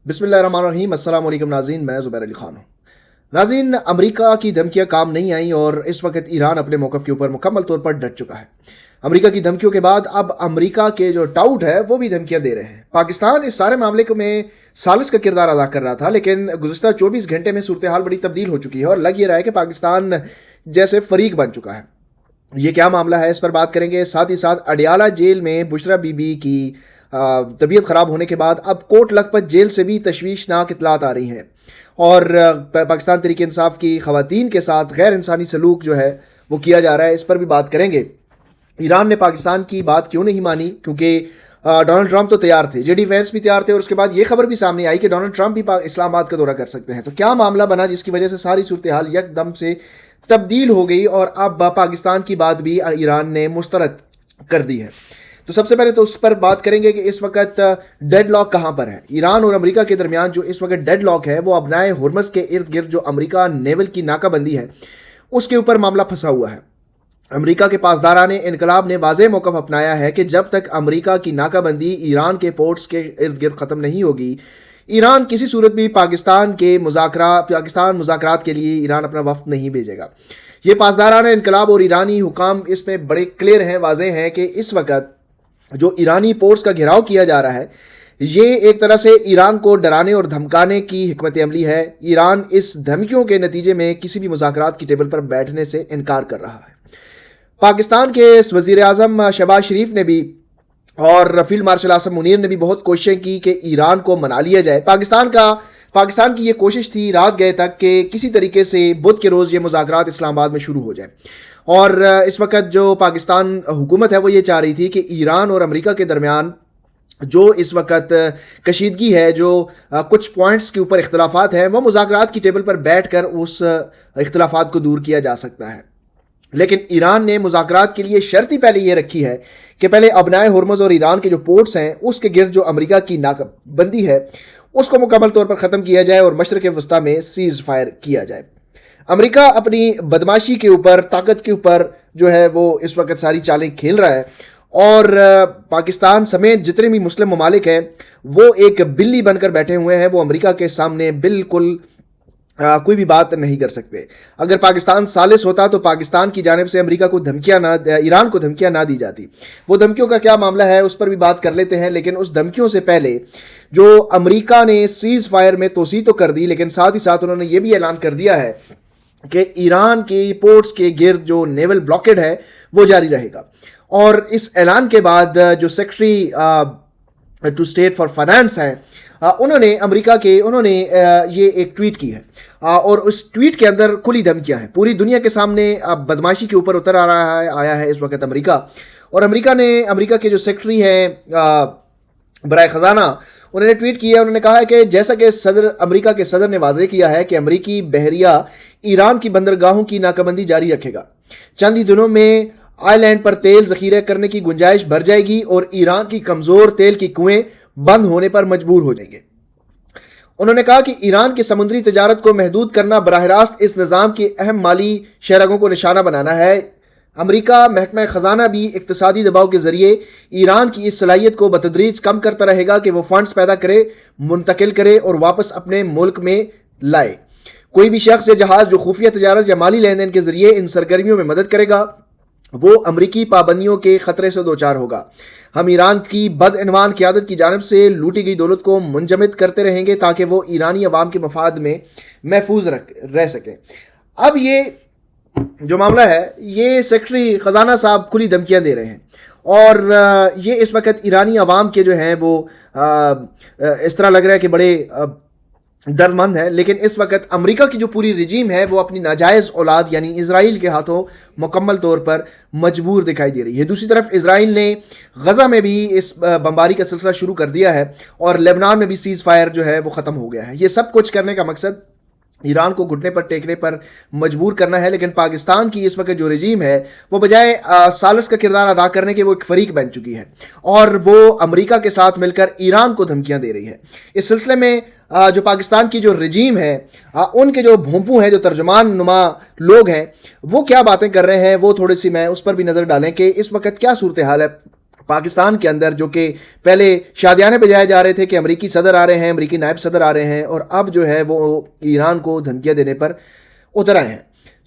बिस्मिल्लाहिर्रहमानिर्रहीम। अस्सलाम वालेकुम नाज़रीन, मैं ज़ुबैर अली ख़ान हूँ। नाज़रीन, अमेरिका की धमकियाँ काम नहीं आई और इस वक्त ईरान अपने मौक़िफ़ के ऊपर मुकम्मल तौर पर डट चुका है। अमेरिका की धमकियों के बाद अब अमेरिका के जो टाउट है वो भी धमकियाँ दे रहे हैं। पाकिस्तान इस सारे मामले में सालिस का किरदार अदा कर रहा था, लेकिन गुज़िश्ता 24 घंटे में सूरत हाल बड़ी तब्दील हो चुकी है और लग ये रहा है कि पाकिस्तान जैसे फ़रीक बन चुका है। ये क्या मामला है, इस पर बात करेंगे। साथ ही साथ अडियाला जेल में बुशरा बीबी की तबीयत ख़राब होने के बाद अब कोट लखपत जेल से भी तशवीशनाक इतलात आ रही हैं और पाकिस्तान तहरीक इंसाफ की ख़वातीन के साथ गैर इंसानी सलूक जो है वो किया जा रहा है। इस पर भी बात करेंगे। ईरान ने पाकिस्तान की बात क्यों नहीं मानी, क्योंकि डोनाल्ड ट्रंप तो तैयार थे, जेडी वैंस भी तैयार थे और उसके बाद ये खबर भी सामने आई कि डोनाल्ड ट्रंप भी इस्लामाबाद का दौरा कर सकते हैं। तो क्या मामला बना जिसकी वजह से सारी सूरत हाल यकदम से तब्दील हो गई और अब पाकिस्तान की बात भी ईरान ने मुस्तरद कर दी है। तो सबसे पहले तो उस पर बात करेंगे कि इस वक्त डेड लॉक कहाँ पर है। ईरान और अमेरिका के दरमियान जो इस वक्त डेड लॉक है वो अपनाए हुर्मस के इर्द गिर्द जो अमेरिका नेवल की नाकाबंदी है उसके ऊपर मामला फंसा हुआ है। अमेरिका के पासदारान इनकलाब ने वाज़ेह मौक़िफ़ अपनाया है कि जब तक अमेरिका की नाकाबंदी ईरान के पोर्ट्स के इर्द गिर्द ख़त्म नहीं होगी, ईरान किसी सूरत भी पाकिस्तान मुज़ाकरात के लिए ईरान अपना वफ़द नहीं भेजेगा। ये पासदारान इनकलाब और ईरानी हुकाम इसमें बड़े क्लियर हैं, वाज़ेह हैं कि इस वक्त जो ईरानी पोर्ट्स का घेराव किया जा रहा है ये एक तरह से ईरान को डराने और धमकाने की हिकमत अमली है। ईरान इस धमकियों के नतीजे में किसी भी मुज़ाकरात की टेबल पर बैठने से इनकार कर रहा है। पाकिस्तान के वज़ीर आज़म शहबाज शरीफ ने भी और फील्ड मार्शल आसिम मुनीर ने भी बहुत कोशिशें की कि ईरान को मना लिया जाए। पाकिस्तान की ये कोशिश थी रात गए तक कि किसी तरीके से बुध के रोज़ ये मुज़ाकरात इस्लामाबाद में शुरू हो जाए और इस वक्त जो पाकिस्तान हुकूमत है वो ये चाह रही थी कि ईरान और अमेरिका के दरमियान जो इस वक्त कशीदगी है, जो कुछ पॉइंट्स के ऊपर इख्तलाफात हैं, वो मुज़ाकरात की टेबल पर बैठ कर उस इख्तलाफात को दूर किया जा सकता है। लेकिन ईरान ने मुज़ाकरात के लिए शर्त ही पहले ये रखी है कि पहले अबनाए हुर्मुज़ और ईरान के जो पोर्ट्स हैं उसके गिर्द जो अमेरिका की नाकाबंदी है उसको मुकम्मल तौर पर ख़त्म किया जाए और मशरक़ वस्ता में सीज़ फायर किया जाए। अमेरिका अपनी बदमाशी के ऊपर, ताकत के ऊपर जो है वो इस वक्त सारी चालें खेल रहा है और पाकिस्तान समेत जितने भी मुस्लिम ममालिक हैं वो एक बिल्ली बनकर बैठे हुए हैं। वो अमेरिका के सामने बिल्कुल कोई भी बात नहीं कर सकते। अगर पाकिस्तान सालिस होता तो पाकिस्तान की जानिब से अमेरिका को ईरान को धमकियां ना दी जाती। वो धमकियों का क्या मामला है उस पर भी बात कर लेते हैं, लेकिन उस धमकियों से पहले जो अमेरिका ने सीज़ फायर में तोसी तो कर दी, लेकिन साथ ही साथ उन्होंने ये भी ऐलान कर दिया है कि ईरान के पोर्ट्स के गिर्द जो नेवल ब्लॉकेड है वो जारी रहेगा। और इस ऐलान के बाद जो secretary to state for finance हैं उन्होंने ये एक ट्वीट की है और उस ट्वीट के अंदर खुली धमकियां हैं। पूरी दुनिया के सामने बदमाशी के ऊपर उतर आया है इस वक्त अमेरिका। और अमेरिका के जो सेक्रेटरी हैं बराए ख़जाना, उन्होंने ट्वीट किया। उन्होंने कहा है कि जैसा कि अमेरिका के सदर ने वाज़ेह किया है कि अमेरिकी बहरिया ईरान की बंदरगाहों की नाकाबंदी जारी रखेगा। चंद ही दिनों में आइलैंड पर तेल ज़ख़ीरा करने की गुंजाइश भर जाएगी और ईरान की कमज़ोर तेल की कुएं बंद होने पर मजबूर हो जाएंगे। उन्होंने कहा कि ईरान की समुद्री तजारत को महदूद करना बराह रास्त इस निज़ाम के अहम माली शहरगों को निशाना बनाना है। अमेरिका महकमा ख़जाना भी इक़्तिसादी दबाव के ज़रिए ईरान की इस सलाहियत को बतदरीज कम करता रहेगा कि वो फंड्स पैदा करे, मुंतकिल करे और वापस अपने मुल्क में लाए। कोई भी शख्स या जहाज़ जो खुफिया तजारत या माली लेन देन के ज़रिए इन सरगर्मियों में मदद करेगा वो अमरीकी पाबंदियों के ख़तरे से दोचार होगा। हम ईरान की बदइनवान क़यादत की जानिब से लूटी गई दौलत को मुंजमद करते रहेंगे ताकि वो ईरानी अवाम के मफाद में महफूज रह सकें। अब ये जो मामला है ये सेक्रेटरी ख़जाना साहब खुली धमकियां दे रहे हैं और ये इस वक्त ईरानी अवाम के जो हैं वो इस तरह लग रहा है कि बड़े दर्दमंद है। लेकिन इस वक्त अमेरिका की जो पूरी रजीम है वो अपनी नाजायज़ औलाद यानी इजराइल के हाथों मुकम्मल तौर पर मजबूर दिखाई दे रही है। दूसरी तरफ इजराइल ने गज़ा में भी इस बमबारी का सिलसिला शुरू कर दिया है और लेबनान में भी सीज़ फायर जो है वो ख़त्म हो गया है। ये सब कुछ करने का मकसद ईरान को घुटने पर टेकने पर मजबूर करना है। लेकिन पाकिस्तान की इस वक्त जो रजीम है वो बजाय सालिस का किरदार अदा करने के वो एक फरीक बन चुकी है और वो अमेरिका के साथ मिलकर ईरान को धमकियां दे रही है। इस सिलसिले में जो पाकिस्तान की जो रजीम है उनके जो भोंपू हैं, जो तर्जुमान नुमा लोग हैं, वो क्या बातें कर रहे हैं वो थोड़ी सी मैं उस पर भी नज़र डालें कि इस वक्त क्या सूरत हाल है پاکستان کے اندر، جو کہ پہلے شادیانے بجائے جا رہے تھے کہ امریکی صدر آ رہے ہیں، امریکی نائب صدر آ رہے ہیں، اور اب جو ہے وہ ایران کو دھمکیاں دینے پر اتر آئے ہیں.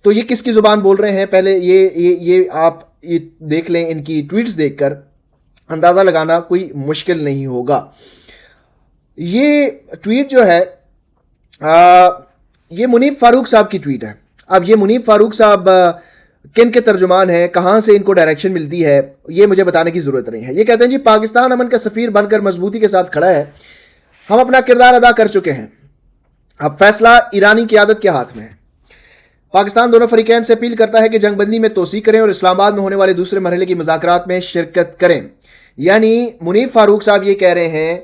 تو یہ کس کی زبان بول رہے ہیں؟ پہلے یہ آپ یہ دیکھ لیں، ان کی ٹویٹس دیکھ کر اندازہ لگانا کوئی مشکل نہیں ہوگا. یہ ٹویٹ جو ہے یہ منیب فاروق صاحب کی ٹویٹ ہے. اب یہ منیب فاروق صاحب کن کے ترجمان ہیں، کہاں سے ان کو ڈائریکشن ملتی ہے، یہ مجھے بتانے کی ضرورت نہیں ہے. یہ کہتے ہیں جی پاکستان امن کا سفیر بن کر مضبوطی کے ساتھ کھڑا ہے، ہم اپنا کردار ادا کر چکے ہیں، اب فیصلہ ایرانی قیادت کے ہاتھ میں ہے. پاکستان دونوں فریقین سے اپیل کرتا ہے کہ جنگ بندی میں توسیع کریں اور اسلام آباد میں ہونے والے دوسرے مرحلے کی مذاکرات میں شرکت کریں. یعنی منیب فاروق صاحب یہ کہہ رہے ہیں،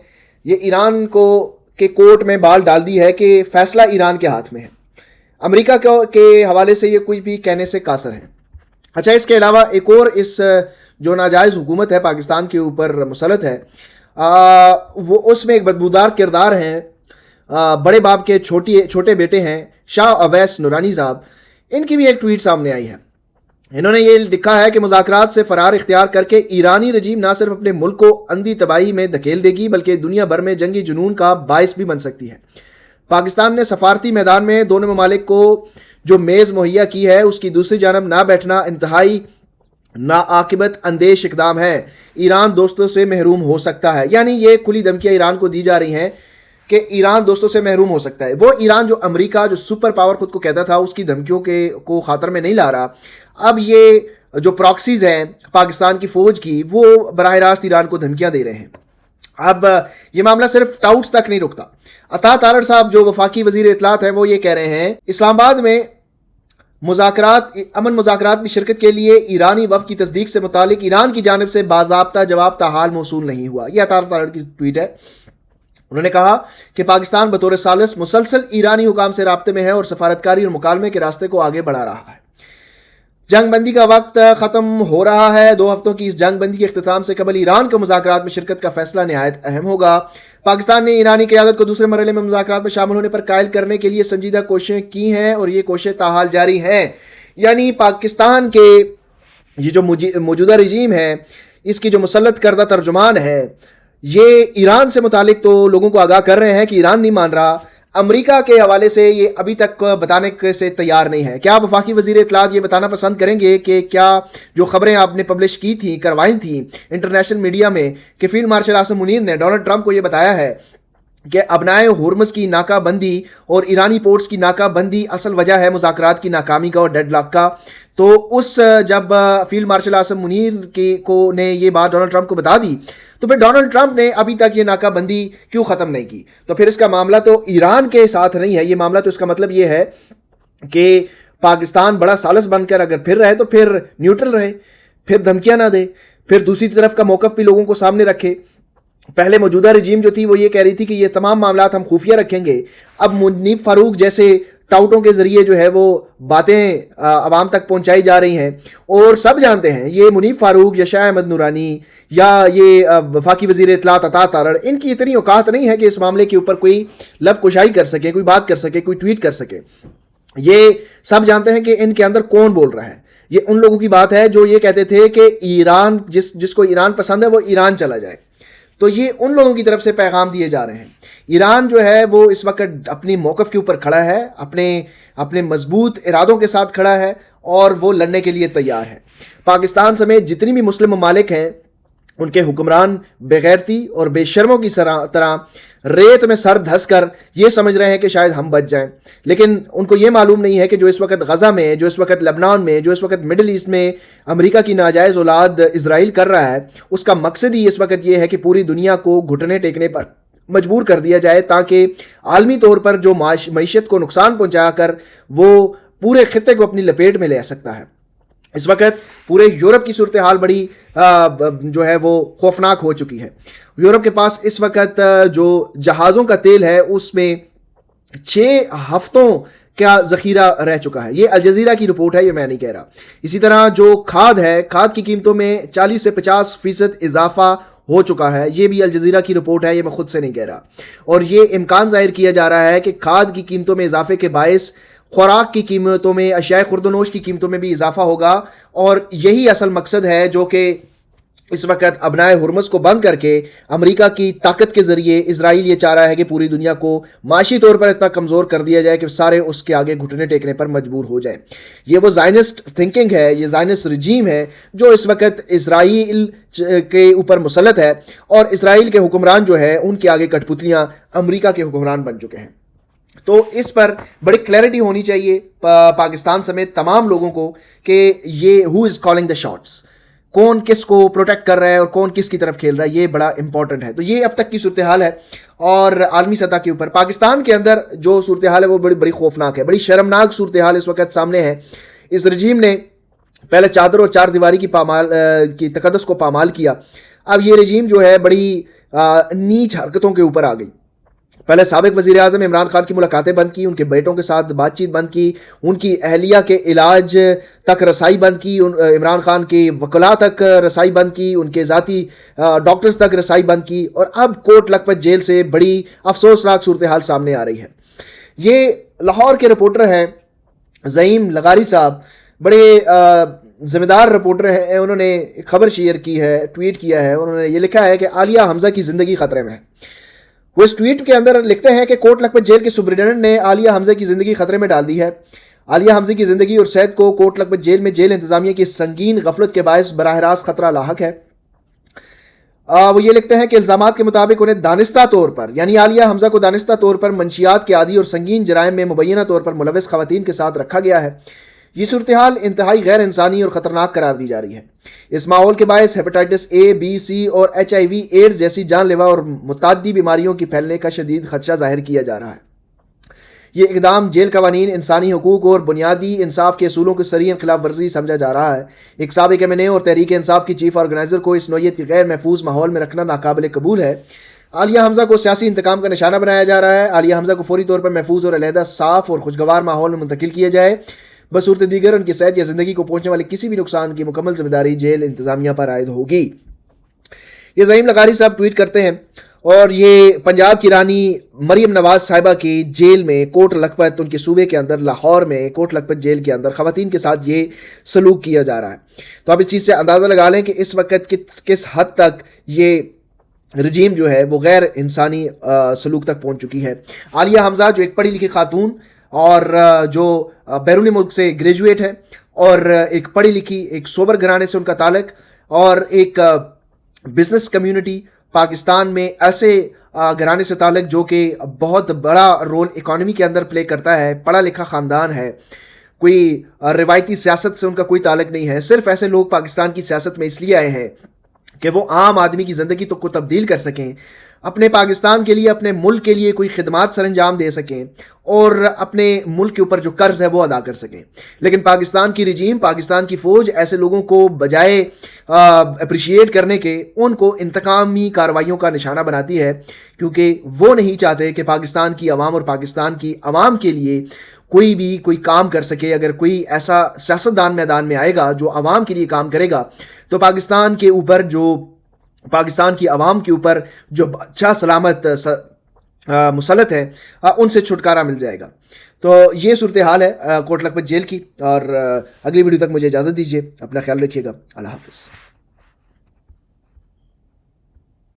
یہ ایران کو کے کورٹ میں بال ڈال دی ہے کہ فیصلہ ایران کے ہاتھ میں ہے. امریکہ کے حوالے سے یہ کوئی بھی کہنے سے قاصر ہیں. اچھا، اس کے علاوہ ایک اور اس جو ناجائز حکومت ہے پاکستان کے اوپر مسلط ہے، وہ اس میں ایک بدبودار کردار ہیں، بڑے باپ کے چھوٹے بیٹے ہیں شاہ اویس نورانی صاحب. ان کی بھی ایک ٹویٹ سامنے آئی ہے. انہوں نے یہ لکھا ہے کہ مذاکرات سے فرار اختیار کر کے ایرانی رجیم نہ صرف اپنے ملک کو اندھی تباہی میں دھکیل دے گی بلکہ دنیا بھر میں جنگی جنون کا باعث بھی بن سکتی ہے. پاکستان نے سفارتی میدان میں دونوں ممالک کو جو میز مہیا کی ہے اس کی دوسری جانب نہ بیٹھنا انتہائی ناعاقبت اندیش اقدام ہے. ایران دوستوں سے محروم ہو سکتا ہے. یعنی یہ کھلی دھمکیاں ایران کو دی جا رہی ہیں کہ ایران دوستوں سے محروم ہو سکتا ہے. وہ ایران جو امریکہ جو سپر پاور خود کو کہتا تھا اس کی دھمکیوں کو خاطر میں نہیں لا رہا. اب یہ جو پراکسیز ہیں پاکستان کی فوج کی، وہ براہ راست ایران کو دھمکیاں دے رہے ہیں. اب یہ معاملہ صرف ٹاؤٹس تک نہیں رکتا. عطا تارڑ صاحب جو وفاقی وزیر اطلاعات ہیں وہ یہ کہہ رہے ہیں اسلام آباد میں امن مذاکرات میں شرکت کے لیے ایرانی وفد کی تصدیق سے متعلق ایران کی جانب سے باضابطہ جواب تاحال موصول نہیں ہوا. یہ عطا تارڑ کی ٹویٹ ہے. انہوں نے کہا کہ پاکستان بطور ثالث مسلسل ایرانی حکام سے رابطے میں ہے اور سفارتکاری اور مکالمے کے راستے کو آگے بڑھا رہا ہے. جنگ بندی کا وقت ختم ہو رہا ہے. 2 ہفتوں کی اس جنگ بندی کے اختتام سے قبل ایران کو مذاکرات میں شرکت کا فیصلہ نہایت اہم ہوگا. پاکستان نے ایرانی قیادت کو دوسرے مرحلے میں مذاکرات میں شامل ہونے پر قائل کرنے کے لیے سنجیدہ کوششیں کی ہیں اور یہ کوششیں تاحال جاری ہیں. یعنی پاکستان کے یہ جو موجودہ رجیم ہے، اس کی جو مسلط کردہ ترجمان ہے، یہ ایران سے متعلق تو لوگوں کو آگاہ کر رہے ہیں کہ ایران نہیں مان رہا. امریکہ کے حوالے سے یہ ابھی تک بتانے سے تیار نہیں ہے. کیا وفاقی وزیر اطلاعات یہ بتانا پسند کریں گے کہ کیا جو خبریں آپ نے پبلش کی تھیں، کروائی تھیں انٹرنیشنل میڈیا میں، کہ فیلڈ مارشل عاصم منیر نے ڈونلڈ ٹرمپ کو یہ بتایا ہے کہ ابنائے ہرمز کی ناکہ بندی اور ایرانی پورٹس کی ناکہ بندی اصل وجہ ہے مذاکرات کی ناکامی کا اور ڈیڈ لاک کا؟ تو جب فیلڈ مارشل عاصم منیر نے یہ بات ڈونلڈ ٹرمپ کو بتا دی تو پھر ڈونلڈ ٹرمپ نے ابھی تک یہ ناکہ بندی کیوں ختم نہیں کی؟ تو پھر اس کا معاملہ تو ایران کے ساتھ نہیں ہے. یہ معاملہ تو اس کا مطلب یہ ہے کہ پاکستان بڑا ثالث بن کر اگر پھر رہے تو پھر نیوٹرل رہے، پھر دھمکیاں نہ دے، پھر دوسری طرف کا موقف بھی لوگوں کو سامنے رکھے. پہلے موجودہ رجیم جو تھی وہ یہ کہہ رہی تھی کہ یہ تمام معاملات ہم خفیہ رکھیں گے. اب منیب فاروق جیسے ٹاؤٹوں کے ذریعے جو ہے وہ باتیں عوام تک پہنچائی جا رہی ہیں، اور سب جانتے ہیں یہ منیب فاروق یا شاہ احمد نورانی یا یہ وفاقی وزیر اطلاعات عطا تارڑ، ان کی اتنی اوقات نہیں ہے کہ اس معاملے کے اوپر کوئی لب کشائی کر سکے، کوئی بات کر سکے، کوئی ٹویٹ کر سکے. یہ سب جانتے ہیں کہ ان کے اندر کون بول رہا ہے. یہ ان لوگوں کی بات ہے جو یہ کہتے تھے کہ ایران جس کو ایران پسند ہے وہ ایران چلا جائے. تو یہ ان لوگوں کی طرف سے پیغام دیے جا رہے ہیں. ایران جو ہے وہ اس وقت اپنی موقف کے اوپر کھڑا ہے، اپنے مضبوط ارادوں کے ساتھ کھڑا ہے اور وہ لڑنے کے لیے تیار ہے. پاکستان سمیت جتنی بھی مسلم ممالک ہیں ان کے حکمران بغیرتی اور بے شرموں کی طرح ریت میں سر دھس کر یہ سمجھ رہے ہیں کہ شاید ہم بچ جائیں، لیکن ان کو یہ معلوم نہیں ہے کہ جو اس وقت غزہ میں، جو اس وقت لبنان میں، جو اس وقت مڈل ایسٹ میں امریکہ کی ناجائز اولاد اسرائیل کر رہا ہے، اس کا مقصد ہی اس وقت یہ ہے کہ پوری دنیا کو گھٹنے ٹیکنے پر مجبور کر دیا جائے تاکہ عالمی طور پر جو معیشت کو نقصان پہنچا کر وہ پورے خطے کو اپنی لپیٹ میں لے سکتا ہے. اس وقت پورے یورپ کی صورتحال بڑی جو ہے وہ خوفناک ہو چکی ہے. یورپ کے پاس اس وقت جو جہازوں کا تیل ہے اس میں 6 ہفتوں کا ذخیرہ رہ چکا ہے. یہ الجزیرہ کی رپورٹ ہے، یہ میں نہیں کہہ رہا. اسی طرح جو کھاد ہے، کھاد کی قیمتوں میں 40 سے 50% اضافہ ہو چکا ہے. یہ بھی الجزیرہ کی رپورٹ ہے، یہ میں خود سے نہیں کہہ رہا. اور یہ امکان ظاہر کیا جا رہا ہے کہ کھاد کی قیمتوں میں اضافے کے باعث خوراک کی قیمتوں میں، اشیاء خورد و نوش کی قیمتوں میں بھی اضافہ ہوگا. اور یہی اصل مقصد ہے جو کہ इस वक्त अबनाए हुरमस को बंद करके अमेरिका की ताकत के जरिए इजराइल ये चाह रहा है कि पूरी दुनिया को माशी तौर पर इतना कमज़ोर कर दिया जाए कि सारे उसके आगे घुटने टेकने पर मजबूर हो जाएं। ये वो ज़ायनिस्ट थिंकिंग है, ये ज़ायनिस्ट रजीम है जो इस वक्त इजराइल के ऊपर मुसलत है, और इजराइल के हुक्मरान जो है उनके आगे कठपुतलियाँ अमेरिका के हुक्मरान बन चुके हैं। तो इस पर बड़ी क्लैरिटी होनी चाहिए पाकिस्तान समेत तमाम लोगों को कि ये who is calling the shots, कौन किस को प्रोटेक्ट कर रहा है और कौन किस की तरफ खेल रहा है, ये बड़ा इंपॉर्टेंट है। तो ये अब तक की सूरत हाल है। और आलमी सतह के ऊपर पाकिस्तान के अंदर जो सूरत हाल है वो बड़ी बड़ी खौफनाक है, बड़ी शर्मनाक सूरत हाल इस वक्त सामने है। इस रजीम ने पहले चादर और चार दीवारी की तकद्दुस को पामाल किया, अब ये रजीम जो है बड़ी नीच हरकतों के ऊपर आ गई। पहले साबिक वज़ीर आज़म इमरान खान की मुलाकातें बंद की, उनके बेटों के साथ बातचीत बंद की, उनकी अहलिया के इलाज तक रसाई बंद की, इमरान खान के वकला तक रसाई बंद की, उनके ज़ाती डॉक्टर्स तक रसाई बंद की, और अब कोट लखपत जेल से बड़ी अफसोसनाक सूरत हाल सामने आ रही है। ये लाहौर के रिपोर्टर हैं ज़ईम लगारी साहब, बड़े ज़िम्मेदार रिपोर्टर हैं। उन्होंने एक खबर शेयर की है, ट्वीट किया है, उन्होंने ये लिखा है कि आलिया हमज़ा की ज़िंदगी ख़तरे में है। वो इस ट्वीट के अंदर लिखते हैं कि कोट लखपत जेल के सुपरिटेंडेंट ने आलिया हमज़ा की ज़िंदगी खतरे में डाल दी है। आलिया हमज़ा की ज़िंदगी और सेहत को कोट लखपत जेल में जेल इंतज़ामिया की संगीन गफलत के बायस बराह रास्त खतरा लाहक है। वो ये लिखते हैं कि इल्ज़ामात के मुताबिक उन्हें दानिस्ता तौर पर, यानी आलिया हमज़ा को दानिस्ता तौर पर मंशियात के आदी और संगीन जराइम में मुबैना तौर पर मुलविस खवातीन के साथ रखा गया है। ये सूरत हाल इंतहाई गैर इंसानी और ख़तरनाक करार दी जा रही है। इस माहौल के बायस हेपेटाइटिस ए, बी, सी और HIV एड्स जैसी जानलेवा और मुतादी बीमारियों की फैलने का शदीद खदशा जाहिर किया जा रहा है। ये इकदाम जेल कवानीन, इंसानी हकूक और बुनियादी इंसाफ के असूलों की सरीहन खिलाफ वर्जी समझा जा रहा है। एक साबिक MNA और तहरीक इंसाफ की चीफ ऑर्गेनाइजर को इस नौयत के गैर महफूज माहौल में रखना नाकाबिल कबूल है। आलिया हमज़ा को सियासी इंतकाम का निशाना बनाया जा रहा है। आलिया हमज़ा को फौरी तौर पर महफूज और अलहदा, साफ और खुशगवार माहौल में मुंतकिल किया जाए। बसूरत दीगर उनकी सेहत या ज़िंदगी को पहुँचने वाले किसी भी नुकसान की मुकम्मल जिम्मेदारी जेल इंतज़ामिया पर आयद होगी। ये ज़ईम लगारी साहब ट्वीट करते हैं, और ये पंजाब की रानी मरियम नवाज साहिबा की जेल में कोट लखपत, उनके सूबे के अंदर लाहौर में कोट लखपत जेल के अंदर ख़वातीन के साथ ये सलूक किया जा रहा है। तो आप इस चीज़ से अंदाज़ा लगा लें कि इस वक्त किस हद तक ये रजीम जो है वो गैर इंसानी सलूक तक पहुँच चुकी है। आलिया हमज़ा जो एक पढ़ी लिखी खातून और जो बैरूनी मुल्क से ग्रेजुएट है, और एक पढ़ी लिखी एक सोबर घराने से उनका ताल्लुक, और एक बिजनेस कम्युनिटी पाकिस्तान में ऐसे घराने से ताल्लुक जो कि बहुत बड़ा रोल इकॉनमी के अंदर प्ले करता है, पढ़ा लिखा ख़ानदान है, कोई रिवायती सियासत से उनका कोई ताल्लुक नहीं है। सिर्फ ऐसे लोग पाकिस्तान की सियासत में इसलिए आए हैं कि वो आम आदमी की ज़िंदगी तो को तब्दील कर सकें, अपने पाकिस्तान के लिए, अपने मुल्क के लिए कोई खिदमात सर अंजाम दे सकें, और अपने मुल्क के ऊपर जो कर्ज है वो अदा कर सकें। लेकिन पाकिस्तान की रजीम, पाकिस्तान की फ़ौज ऐसे लोगों को बजाय अप्रिशिएट करने के उनको इंतकामी कार्रवाइयों का निशाना बनाती है, क्योंकि वो नहीं चाहते कि पाकिस्तान की अवाम और पाकिस्तान की अवाम के लिए कोई काम कर सके। अगर कोई ऐसा सियासतदान मैदान में आएगा जो अवाम के लिए काम करेगा, तो पाकिस्तान की अवाम के ऊपर जो अच्छा सलामत मुसलत है उनसे छुटकारा मिल जाएगा। तो ये सूरत हाल है कोट लखपत जेल की। और अगली वीडियो तक मुझे इजाज़त दीजिए, अपना ख्याल रखिएगा। अल्लाह हाफ़िज़।